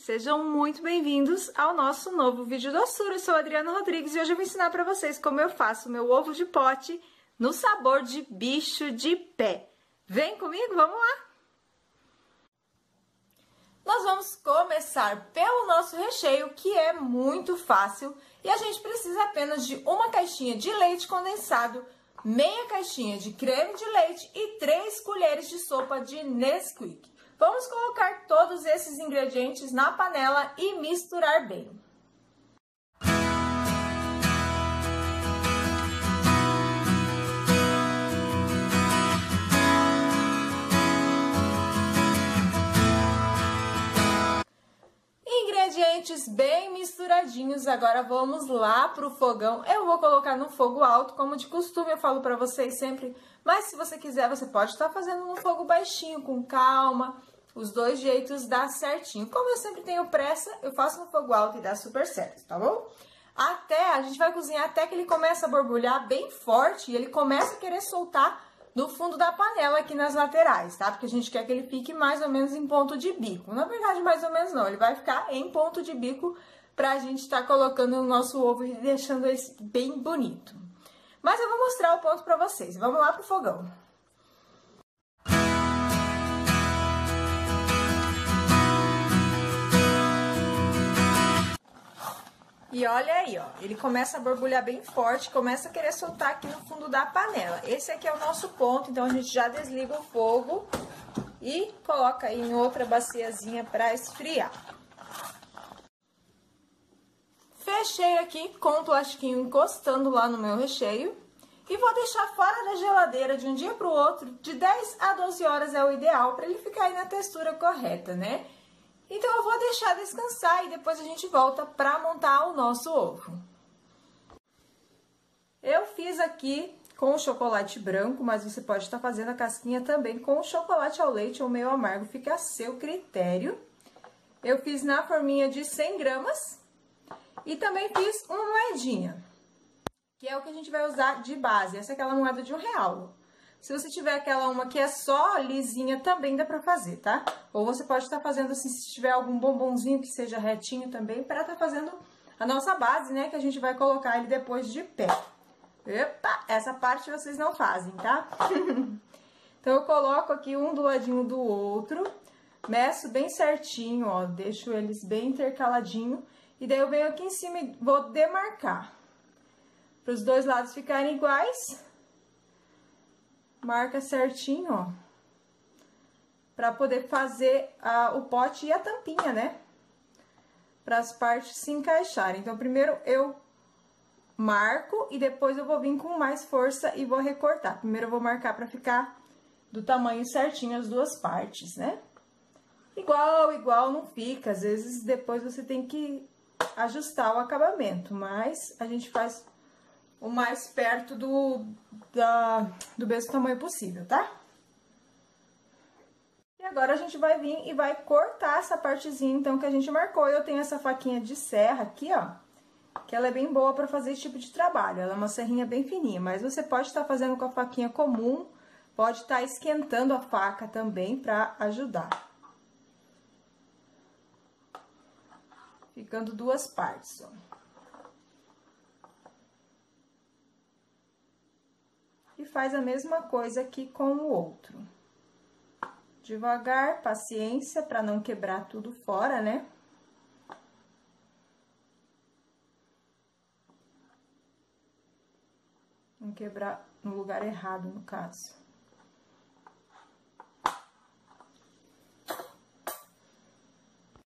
Sejam muito bem-vindos ao nosso novo vídeo doçura. Eu sou a Adriana Rodrigues e hoje eu vou ensinar para vocês como eu faço meu ovo de pote no sabor de bicho de pé. Vem comigo, vamos lá! Nós vamos começar pelo nosso recheio, que é muito fácil, e a gente precisa apenas de uma caixinha de leite condensado, meia caixinha de creme de leite e 3 colheres de sopa de Nesquik. Vamos colocar todos esses ingredientes na panela e misturar bem. Ingredientes bem misturadinhos, agora vamos lá pro fogão. Eu vou colocar no fogo alto, como de costume eu falo pra vocês sempre, mas se você quiser, você pode estar fazendo no fogo baixinho, com calma. Os dois jeitos dá certinho. Como eu sempre tenho pressa, eu faço no fogo alto e dá super certo, tá bom? A gente vai cozinhar até que ele comece a borbulhar bem forte e ele começa a querer soltar no fundo da panela aqui nas laterais, tá? Porque a gente quer que ele fique mais ou menos em ponto de bico. Na verdade, mais ou menos não, ele vai ficar em ponto de bico pra gente estar colocando o nosso ovo e deixando ele bem bonito. Mas eu vou mostrar o ponto pra vocês. Vamos lá pro fogão. E olha aí, ó, ele começa a borbulhar bem forte, começa a querer soltar aqui no fundo da panela. Esse aqui é o nosso ponto, então a gente já desliga o fogo e coloca aí em outra baciazinha para esfriar. Fechei aqui com o plastiquinho encostando lá no meu recheio e vou deixar fora da geladeira de um dia para o outro, de 10 a 12 horas é o ideal para ele ficar aí na textura correta, né? Então, eu vou deixar descansar e depois a gente volta para montar o nosso ovo. Eu fiz aqui com o chocolate branco, mas você pode estar fazendo a casquinha também com o chocolate ao leite ou meio amargo, fica a seu critério. Eu fiz na forminha de 100 gramas e também fiz uma moedinha, que é o que a gente vai usar de base. Essa é aquela moeda de R$1. Se você tiver aquela uma que é só lisinha, também dá pra fazer, tá? Ou você pode estar fazendo assim, se tiver algum bombonzinho que seja retinho também, pra estar fazendo a nossa base, né? Que a gente vai colocar ele depois de pé. Epa, essa parte vocês não fazem, tá? Então, eu coloco aqui um do ladinho do outro, meço bem certinho, ó, deixo eles bem intercaladinho. E daí eu venho aqui em cima e vou demarcar. Para os dois lados ficarem iguais. Marca certinho, ó, pra poder fazer o pote e a tampinha, né? Para as partes se encaixarem. Então, primeiro eu marco e depois eu vou vir com mais força e vou recortar. Primeiro eu vou marcar pra ficar do tamanho certinho as duas partes, né? Igual não fica. Às vezes depois você tem que ajustar o acabamento, mas a gente faz o mais perto do mesmo tamanho possível, tá? E agora a gente vai vir e vai cortar essa partezinha, então, que a gente marcou. Eu tenho essa faquinha de serra aqui, ó, que ela é bem boa pra fazer esse tipo de trabalho. Ela é uma serrinha bem fininha, mas você pode estar fazendo com a faquinha comum, pode estar esquentando a faca também pra ajudar. Ficando duas partes, ó. E faz a mesma coisa aqui com o outro. Devagar, paciência, para não quebrar tudo fora, né? Não quebrar no lugar errado, no caso.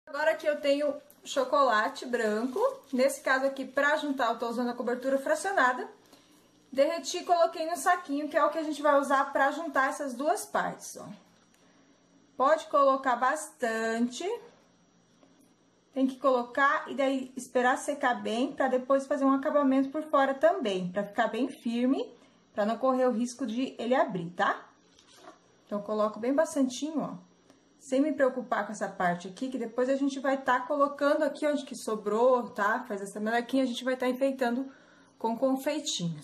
Agora aqui eu tenho chocolate branco. Nesse caso aqui, para juntar, eu tô usando a cobertura fracionada. Derreti e coloquei no saquinho, que é o que a gente vai usar para juntar essas duas partes, ó. Pode colocar bastante. Tem que colocar e daí esperar secar bem, para depois fazer um acabamento por fora também, para ficar bem firme, para não correr o risco de ele abrir, tá? Então, eu coloco bem bastantinho, ó, sem me preocupar com essa parte aqui, que depois a gente vai estar colocando aqui onde que sobrou, tá? Faz essa melequinha, a gente vai estar enfeitando com confeitinhos.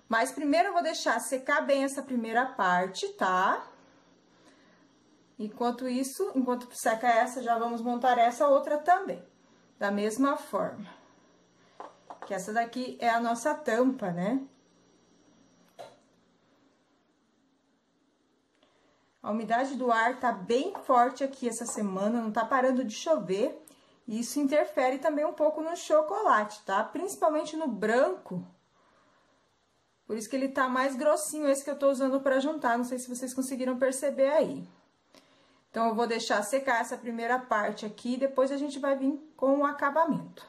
Mas primeiro eu vou deixar secar bem essa primeira parte, tá? Enquanto isso, enquanto seca essa, já vamos montar essa outra também, da mesma forma. Que essa daqui é a nossa tampa, né? A umidade do ar tá bem forte aqui essa semana, não tá parando de chover. E isso interfere também um pouco no chocolate, tá? Principalmente no branco. Por isso que ele tá mais grossinho, esse que eu tô usando pra juntar. Não sei se vocês conseguiram perceber aí. Então, eu vou deixar secar essa primeira parte aqui, depois a gente vai vir com o acabamento.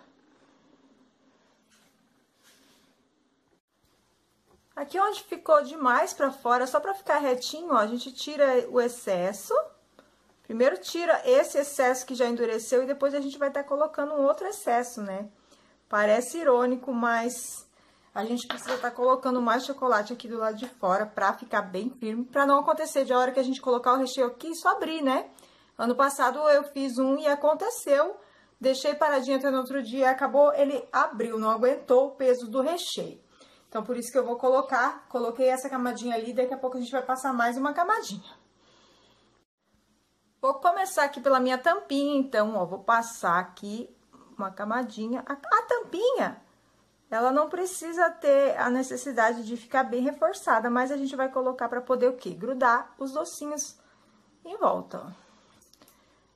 Aqui onde ficou demais pra fora, só pra ficar retinho, ó, a gente tira o excesso. Primeiro tira esse excesso que já endureceu e depois a gente vai estar colocando um outro excesso, né? Parece irônico, mas a gente precisa estar colocando mais chocolate aqui do lado de fora pra ficar bem firme, pra não acontecer de a hora que a gente colocar o recheio aqui, isso abrir, né? Ano passado eu fiz um e aconteceu, deixei paradinho até no outro dia, acabou, ele abriu, não aguentou o peso do recheio. Então, por isso que eu vou coloquei essa camadinha ali, daqui a pouco a gente vai passar mais uma camadinha. Vou começar aqui pela minha tampinha, então, ó, vou passar aqui uma camadinha. A tampinha, ela não precisa ter a necessidade de ficar bem reforçada, mas a gente vai colocar pra poder o quê? Grudar os docinhos em volta, ó.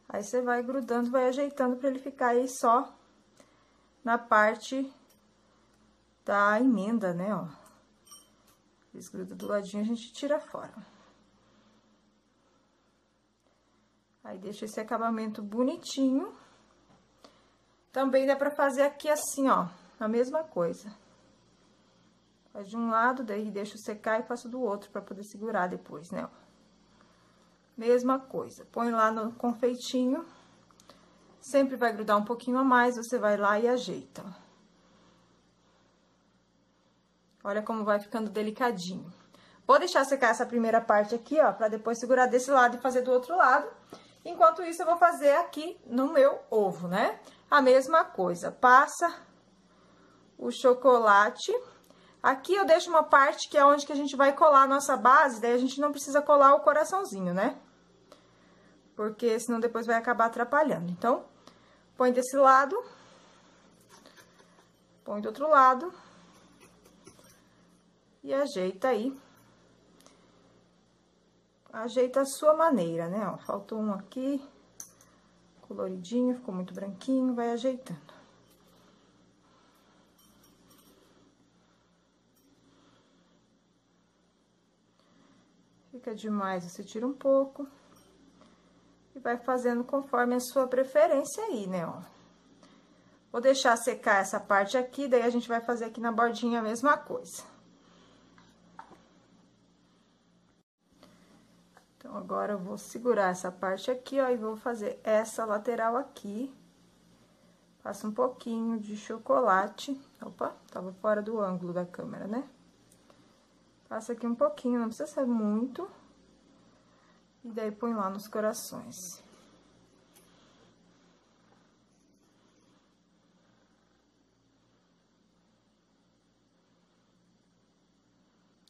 Aí, você vai grudando, vai ajeitando pra ele ficar aí só na parte da emenda, né, ó. Desgruda do ladinho, a gente tira fora. Aí, deixa esse acabamento bonitinho. Também dá pra fazer aqui assim, ó, a mesma coisa. Faz de um lado, daí deixo secar e faço do outro pra poder segurar depois, né, ó. Mesma coisa. Põe lá no confeitinho. Sempre vai grudar um pouquinho a mais, você vai lá e ajeita, ó. Olha como vai ficando delicadinho. Vou deixar secar essa primeira parte aqui, ó, pra depois segurar desse lado e fazer do outro lado. Enquanto isso, eu vou fazer aqui no meu ovo, né? A mesma coisa, passa o chocolate. Aqui eu deixo uma parte que é onde que a gente vai colar a nossa base, daí a gente não precisa colar o coraçãozinho, né? Porque senão depois vai acabar atrapalhando. Então, põe desse lado, põe do outro lado e ajeita aí. Ajeita a sua maneira, né, ó. Faltou um aqui, coloridinho, ficou muito branquinho, vai ajeitando. Fica demais, você tira um pouco. E vai fazendo conforme a sua preferência aí, né, ó. Vou deixar secar essa parte aqui, daí a gente vai fazer aqui na bordinha a mesma coisa. Então, agora eu vou segurar essa parte aqui, ó, e vou fazer essa lateral aqui. Passo um pouquinho de chocolate. Opa, tava fora do ângulo da câmera, né? Passa aqui um pouquinho, não precisa ser muito. E daí, põe lá nos corações.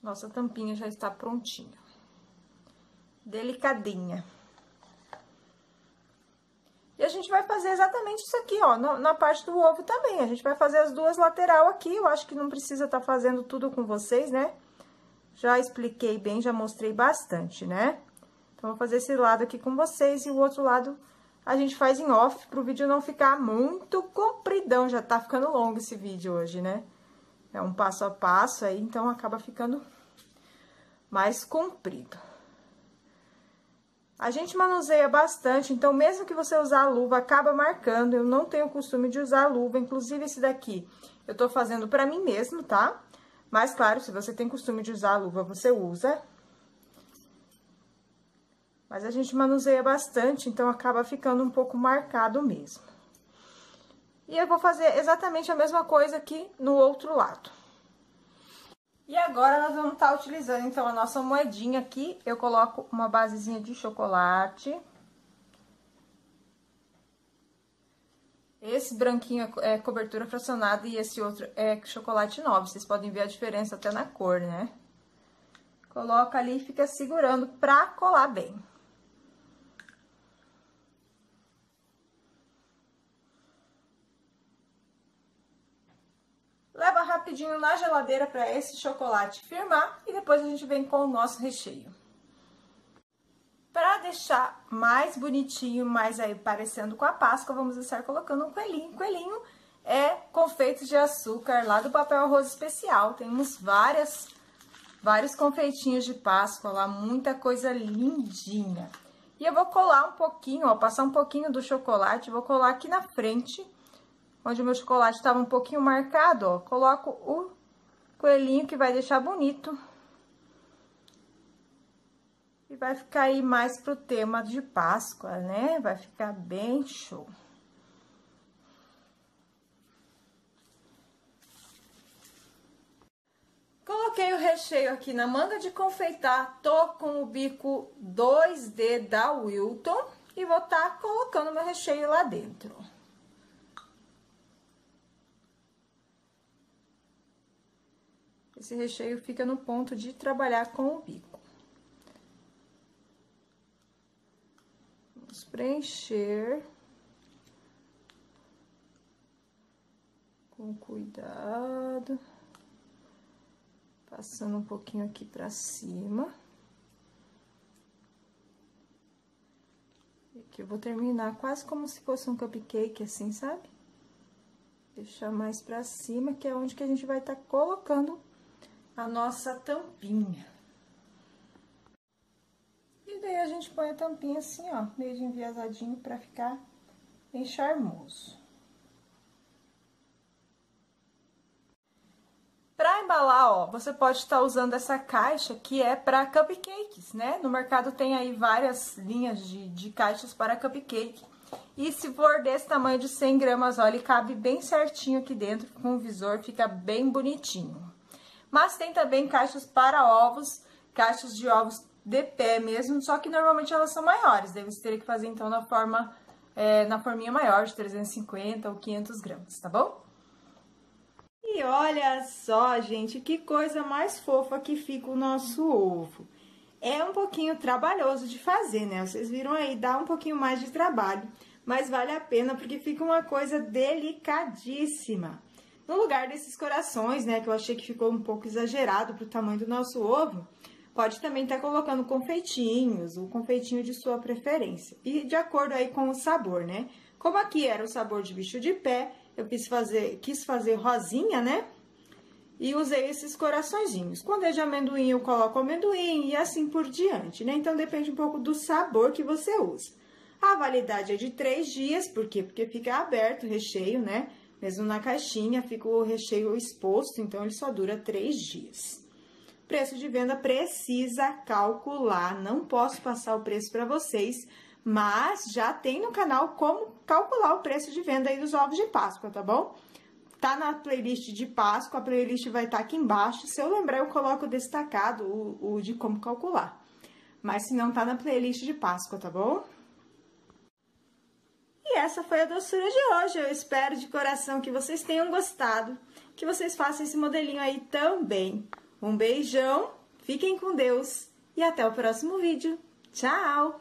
Nossa tampinha já está prontinha. Delicadinha. E a gente vai fazer exatamente isso aqui, ó, na parte do ovo também. A gente vai fazer as duas lateral aqui, eu acho que não precisa estar fazendo tudo com vocês, né? Já expliquei bem, já mostrei bastante, né? Então, vou fazer esse lado aqui com vocês e o outro lado a gente faz em off, pro vídeo não ficar muito compridão. Já tá ficando longo esse vídeo hoje, né? É um passo a passo aí, então acaba ficando mais comprido. A gente manuseia bastante, então mesmo que você usar a luva, acaba marcando. Eu não tenho costume de usar a luva, inclusive esse daqui eu tô fazendo pra mim mesmo, tá? Mas, claro, se você tem costume de usar a luva, você usa. Mas a gente manuseia bastante, então acaba ficando um pouco marcado mesmo. E eu vou fazer exatamente a mesma coisa aqui no outro lado. E agora, nós vamos estar utilizando, então, a nossa moedinha aqui. Eu coloco uma basezinha de chocolate. Esse branquinho é cobertura fracionada e esse outro é chocolate nobre. Vocês podem ver a diferença até na cor, né? Coloca ali e fica segurando pra colar bem. rapidinho na geladeira para esse chocolate firmar e depois a gente vem com o nosso recheio. Para deixar mais bonitinho, mais aí parecendo com a Páscoa, vamos estar colocando um coelhinho. Coelhinho é confeitos de açúcar lá do Papel Arroz Especial. Temos vários confeitinhos de Páscoa lá, muita coisa lindinha. E eu vou colar um pouquinho, ó, passar um pouquinho do chocolate, vou colar aqui na frente, onde o meu chocolate estava um pouquinho marcado, ó. Coloco o coelhinho que vai deixar bonito. E vai ficar aí mais pro tema de Páscoa, né? Vai ficar bem show. Coloquei o recheio aqui na manga de confeitar, tô com o bico 2D da Wilton e vou estar colocando meu recheio lá dentro. Esse recheio fica no ponto de trabalhar com o bico. Vamos preencher com cuidado. Passando um pouquinho aqui pra cima. E aqui eu vou terminar quase como se fosse um cupcake, assim, sabe? Deixar mais pra cima, que é onde que a gente vai estar colocando a nossa tampinha. E daí a gente põe a tampinha assim, ó, meio de enviesadinho pra ficar bem charmoso. Para embalar, ó, você pode estar usando essa caixa que é para cupcakes, né? No mercado tem aí várias linhas de caixas para cupcake. E se for desse tamanho de 100 gramas, olha, ele cabe bem certinho aqui dentro, com o visor, fica bem bonitinho. Mas tem também caixas para ovos, caixas de ovos de pé mesmo, só que normalmente elas são maiores. Daí você teria que fazer, então, na forminha maior, de 350 ou 500 gramas, tá bom? E olha só, gente, que coisa mais fofa que fica o nosso ovo. É um pouquinho trabalhoso de fazer, né? Vocês viram aí, dá um pouquinho mais de trabalho, mas vale a pena porque fica uma coisa delicadíssima. No lugar desses corações, né, que eu achei que ficou um pouco exagerado pro tamanho do nosso ovo, pode também estar colocando confeitinhos, o confeitinho de sua preferência. E de acordo aí com o sabor, né? Como aqui era o sabor de bicho de pé, eu quis fazer rosinha, né? E usei esses coraçõezinhos. Quando é de amendoim, eu coloco amendoim e assim por diante, né? Então, depende um pouco do sabor que você usa. A validade é de 3 dias, por quê? Porque fica aberto o recheio, né? Mesmo na caixinha, fica o recheio exposto, então ele só dura 3 dias. Preço de venda precisa calcular, não posso passar o preço para vocês, mas já tem no canal como calcular o preço de venda aí dos ovos de Páscoa, tá bom? Tá na playlist de Páscoa, a playlist vai estar aqui embaixo. Se eu lembrar, eu coloco destacado o de como calcular. Mas se não, tá na playlist de Páscoa, tá bom? E essa foi a doçura de hoje. Eu espero de coração que vocês tenham gostado, que vocês façam esse modelinho aí também. Um beijão, fiquem com Deus e até o próximo vídeo. Tchau!